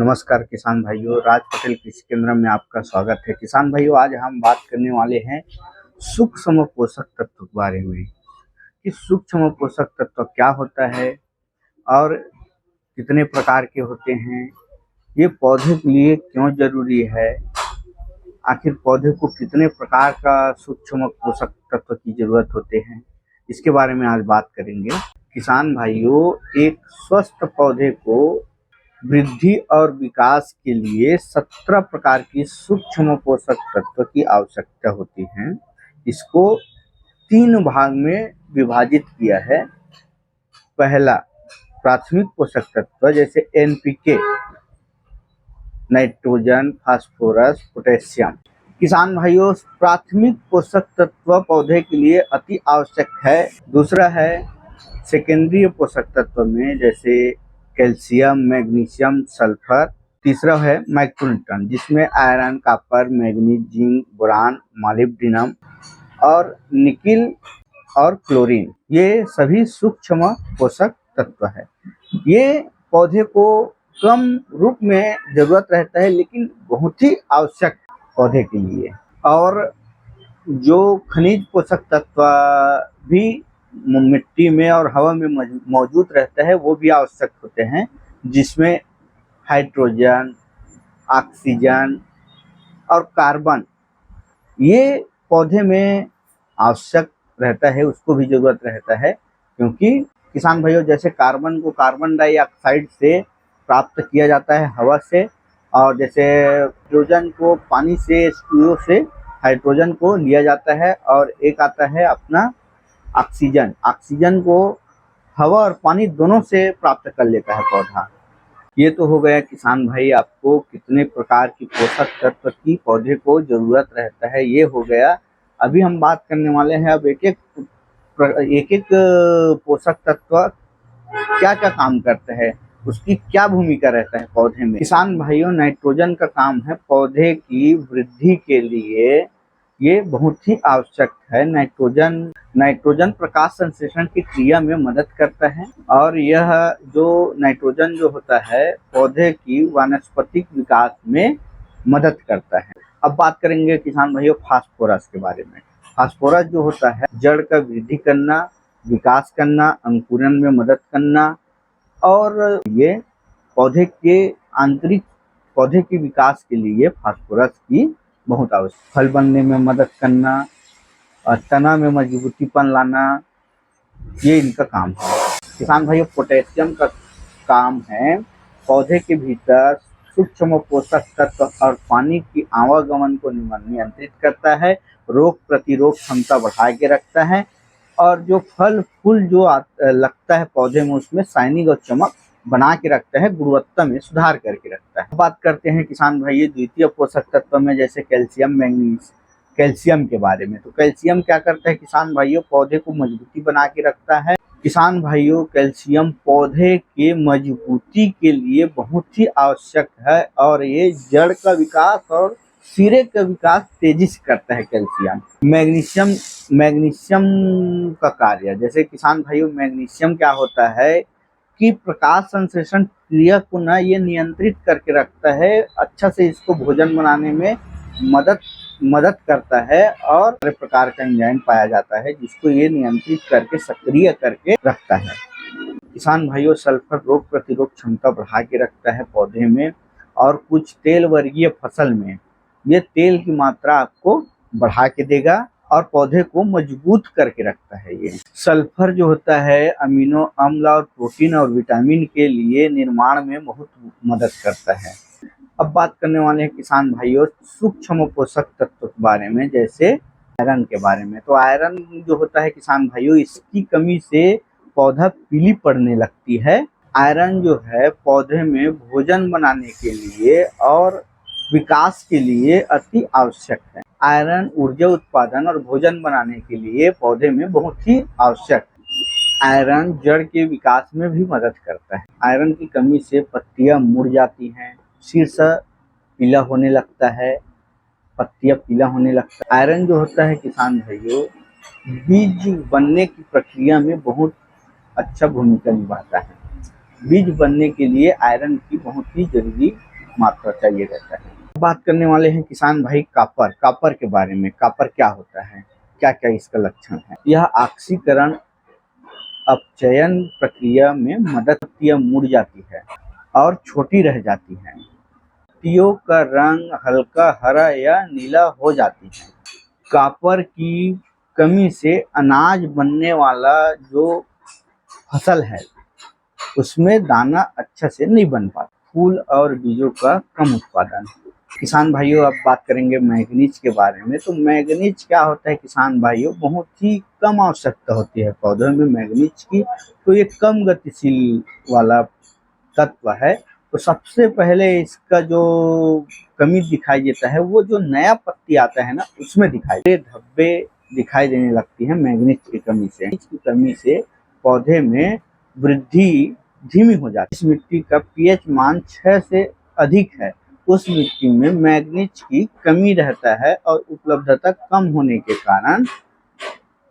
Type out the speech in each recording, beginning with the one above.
नमस्कार किसान भाइयों, राज पटेल कृषि केंद्र में आपका स्वागत है। किसान भाइयों, आज हम बात करने वाले हैं सूक्ष्म पोषक तत्व के बारे में कि सूक्ष्म पोषक तत्व क्या होता है और कितने प्रकार के होते हैं, ये पौधे के लिए क्यों जरूरी है, आखिर पौधे को कितने प्रकार का सूक्ष्म पोषक तत्व की जरूरत होते हैं, इसके बारे में आज बात करेंगे। किसान भाइयों, एक स्वस्थ पौधे को वृद्धि और विकास के लिए 17 प्रकार की सूक्ष्म पोषक तत्व की आवश्यकता होती है। इसको 3 भाग में विभाजित किया है। पहला, प्राथमिक पोषक तत्व जैसे एनपीके, नाइट्रोजन, फास्फोरस, पोटेशियम। किसान भाइयों, प्राथमिक पोषक तत्व पौधे के लिए अति आवश्यक है। दूसरा है सेकेंडरी पोषक तत्व में जैसे कैल्शियम, मैग्नीशियम, सल्फर। तीसरा है माइक्रोन्यूट्रन जिसमें iron, copper, manganese, zinc, boron, molybdenum और निकिल और क्लोरीन, ये सभी सूक्ष्म पोषक तत्व है। ये पौधे को कम रूप में जरूरत रहता है लेकिन बहुत ही आवश्यक पौधे के लिए। और जो खनिज पोषक तत्व भी मिट्टी में और हवा में मौजूद रहता है वो भी आवश्यक होते हैं, जिसमें हाइड्रोजन, ऑक्सीजन और कार्बन, ये पौधे में आवश्यक रहता है, उसको भी जरूरत रहता है। क्योंकि किसान भाइयों, जैसे कार्बन को कार्बन डाइऑक्साइड से प्राप्त किया जाता है हवा से, और जैसे हाइड्रोजन को पानी से, H2O से हाइड्रोजन को लिया जाता है, और एक आता है अपना ऑक्सीजन। ऑक्सीजन को हवा और पानी दोनों से प्राप्त कर लेता है पौधा। ये तो हो गया किसान भाई, आपको कितने प्रकार की पोषक तत्व की पौधे को जरूरत रहता है, ये हो गया। अभी हम बात करने वाले हैं अब एक एक पोषक तत्व क्या क्या काम करता है, उसकी क्या भूमिका रहता है पौधे में। किसान भाइयों, नाइट्रोजन का काम है पौधे की वृद्धि के लिए, ये बहुत ही आवश्यक है। नाइट्रोजन प्रकाश संश्लेषण की क्रिया में मदद करता है, और यह जो नाइट्रोजन जो होता है पौधे की वानस्पतिक विकास में मदद करता है। अब बात करेंगे किसान भाइयों फास्फोरस के बारे में। फास्फोरस जो होता है जड़ का वृद्धि करना, विकास करना, अंकुरन में मदद करना, और ये पौधे के विकास के लिए फास्फोरस की बहुत आवश्यक। फल बनने में मदद करना और तना में मजबूतीपन लाना, ये इनका काम है। किसान भाइयों, पोटेशियम का काम है पौधे के भीतर सूक्ष्म पोषक तत्व और पानी की आवागमन को नियंत्रित करता है, रोग प्रतिरोध क्षमता बढ़ा के रखता है, और जो फल फूल जो लगता है पौधे में उसमें शाइनिंग और चमक बना के रखता है, गुणवत्ता में सुधार करके रखता है। बात करते हैं किसान भाई द्वितीय पोषक तत्व में जैसे कैल्शियम, मैग्नीज। कैल्शियम के बारे में, तो कैल्शियम क्या करता है किसान भाइयों, पौधे को मजबूती बना के रखता है। किसान भाइयों, कैल्शियम पौधे के मजबूती के लिए बहुत ही आवश्यक है, और ये जड़ का विकास और सिरे का विकास तेजी से करता है कैल्शियम। मैग्नीशियम का कार्य, जैसे किसान भाइयों, मैग्नीशियम क्या होता है कि प्रकाश संश्लेषण क्रिया को ना ये नियंत्रित करके रखता है, अच्छा से इसको भोजन बनाने में मदद करता है, और हर प्रकार का एंजाइम पाया जाता है जिसको ये नियंत्रित करके सक्रिय करके रखता है। किसान भाइयों, सल्फर रोग प्रतिरोध क्षमता बढ़ा के रखता है पौधे में, और कुछ तेल वर्गीय फसल में ये तेल की मात्रा आपको बढ़ा के देगा और पौधे को मजबूत करके रखता है। ये सल्फर जो होता है अमीनो अम्ल और प्रोटीन और विटामिन के लिए निर्माण में बहुत मदद करता है। अब बात करने वाले हैं किसान भाइयों सूक्ष्म पोषक तत्व के बारे में, जैसे आयरन के बारे में। तो आयरन जो होता है किसान भाइयों, इसकी कमी से पौधा पीली पड़ने लगती है। आयरन जो है पौधे में भोजन बनाने के लिए और विकास के लिए अति आवश्यक है। आयरन ऊर्जा उत्पादन और भोजन बनाने के लिए पौधे में बहुत ही आवश्यक। आयरन जड़ के विकास में भी मदद करता है। आयरन की कमी से पत्तियां मुड़ जाती हैं, शीर्ष पीला होने लगता है, पत्तियां पीला होने लगता है। आयरन जो होता है किसान भाइयों, बीज बनने की प्रक्रिया में बहुत अच्छा भूमिका निभाता है। बीज बनने के लिए आयरन की बहुत ही जरूरी मात्रा चाहिए रहता है। बात करने वाले हैं किसान भाई कापर के बारे में। कापर क्या होता है, क्या क्या इसका लक्षण है। यह ऑक्सीकरण अपचयन प्रक्रिया में मदद पत्तियां मुड़ जाती है और छोटी रह जाती है। पत्तियों का रंग हल्का हरा या नीला हो जाती है। कापर की कमी से अनाज बनने वाला जो फसल है उसमें दाना अच्छा से नहीं बन पाता। फूल और बीजों का कम उत्पादन। किसान भाइयों, अब बात करेंगे मैग्नीज के बारे में। तो मैग्नीज क्या होता है किसान भाइयों, बहुत ही कम आवश्यकता होती है पौधों में मैग्नीज की। तो ये कम गतिशील वाला तत्व है। तो सबसे पहले इसका जो कमी दिखाई देता है वो जो नया पत्ती आता है ना उसमें धब्बे दिखाई देने लगती है मैग्नीज की कमी से। इसकी कमी से पौधे में वृद्धि धीमी हो जाती है। इस मिट्टी का पीएच मान 6 से अधिक है, उस मिट्टी में मैग्नीज की कमी रहता है और उपलब्धता कम होने के कारण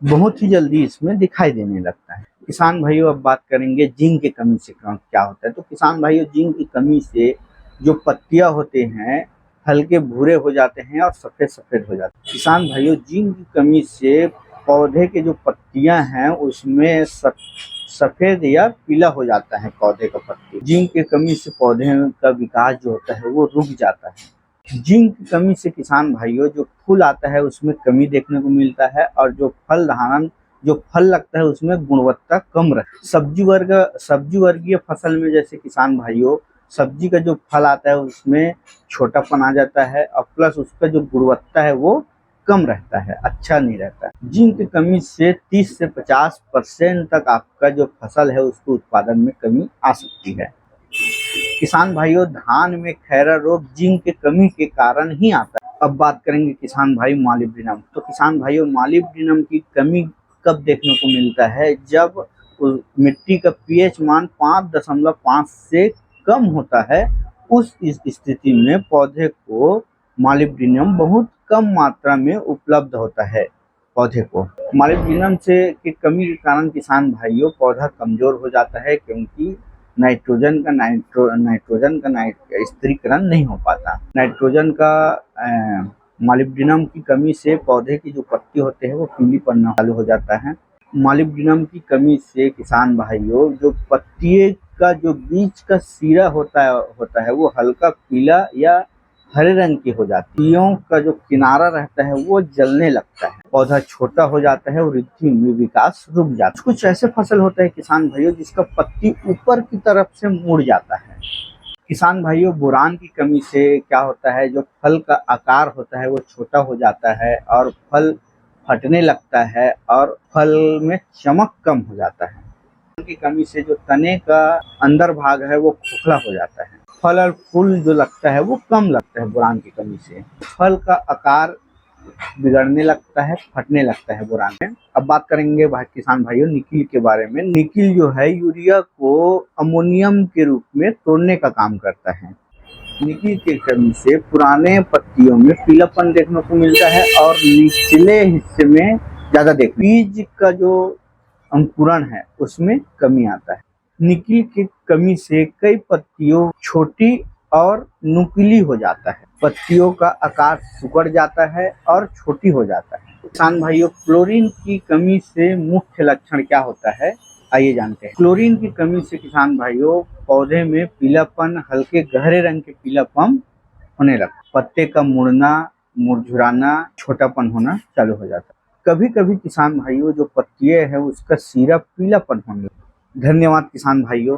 बहुत ही जल्दी इसमें दिखाई देने लगता है। किसान भाइयों, अब बात करेंगे जिंक की कमी से क्या होता है। तो किसान भाइयों, जिंक की कमी से जो पत्तियां होते हैं हल्के भूरे हो जाते हैं और सफेद सफेद हो जाते हैं। किसान भाइयों, जिंक की कमी से पौधे के जो पत्तियां हैं उसमें सफेद या पीला हो जाता है पौधे का पत्ती। जिंक की कमी से पौधे का विकास जो होता है वो रुक जाता है। जिंक की कमी से किसान भाइयों जो फूल आता है उसमें कमी देखने को मिलता है और जो फल लगता है उसमें गुणवत्ता कम रहती है। सब्जी वर्गीय फसल में जैसे किसान भाइयों सब्जी का जो फल आता है उसमें छोटापन आ जाता है और प्लस उसका जो गुणवत्ता है वो कम रहता है, अच्छा नहीं रहता है। जिंक की कमी से 30 से 50% तक आपका जो फसल है उसके उत्पादन में कमी आ सकती है। किसान भाइयों, धान में खैरा रोग जिंक की कमी के कारण ही आता है। अब बात करेंगे किसान भाई मॉलिब्डेनम। तो किसान भाइयों, मॉलिब्डेनम की कमी कब देखने को मिलता है, जब मिट्टी का पीएच मान 5.5 से कम होता है। उस स्थिति में पौधे को मॉलिब्डेनम बहुत कम मात्रा में उपलब्ध होता है। पौधे को मॉलिब्डेनम से की कमी के कारण किसान भाइयों पौधा कमजोर हो जाता है, क्योंकि नाइट्रोजन का स्थिरीकरण नहीं हो पाता। नाइट्रोजन का मॉलिब्डेनम की कमी से पौधे की जो पत्ती होते हैं वो पीली पड़ना चालू हो जाता है। मॉलिब्डेनम की कमी से किसान भाइयों जो पत्ती का जो बीच का सिरा होता है वो हल्का पीला या हरे रंग की हो जाती है। पत्तियों का जो किनारा रहता है वो जलने लगता है, पौधा छोटा हो जाता है और वृद्धि में विकास रुक जाता है। कुछ ऐसे फसल होते हैं किसान भाइयों जिसका पत्ती ऊपर की तरफ से मुड़ जाता है। किसान भाइयों, बोरान की कमी से क्या होता है, जो फल का आकार होता है वो छोटा हो जाता है और फल फटने लगता है और फल में चमक कम हो जाता है। बोरान की कमी से जो तने का अंदर भाग है वो खोखला हो जाता है। फल और फूल जो लगता है वो कम लगता है। बोरान की कमी से फल का आकार बिगड़ने लगता है, फटने लगता है बोरान में। अब बात करेंगे किसान भाइयों निकिल के बारे में। निकिल जो है यूरिया को अमोनियम के रूप में तोड़ने का काम करता है। निकिल की कमी से पुराने पत्तियों में पीलापन देखने को मिलता है और निचले हिस्से में ज्यादा बीज का जो अंकुरण है उसमें कमी आता है। निकिल की कमी से कई पत्तियों छोटी और नुकीली हो जाता है, पत्तियों का आकार सिकुड़ जाता है और छोटी हो जाता है। किसान भाइयों, क्लोरीन की कमी से मुख्य लक्षण क्या होता है, आइए जानते हैं। क्लोरीन की कमी से किसान भाइयों पौधे में पीलापन, हल्के गहरे रंग के पीलापन होने लगता है, पत्ते का मुड़ना, मुरझुराना, छोटापन होना चालू हो जाता है। कभी कभी किसान भाइयों जो पत्तियां है उसका सिरा पीलापन होने लगता है। धन्यवाद किसान भाइयों।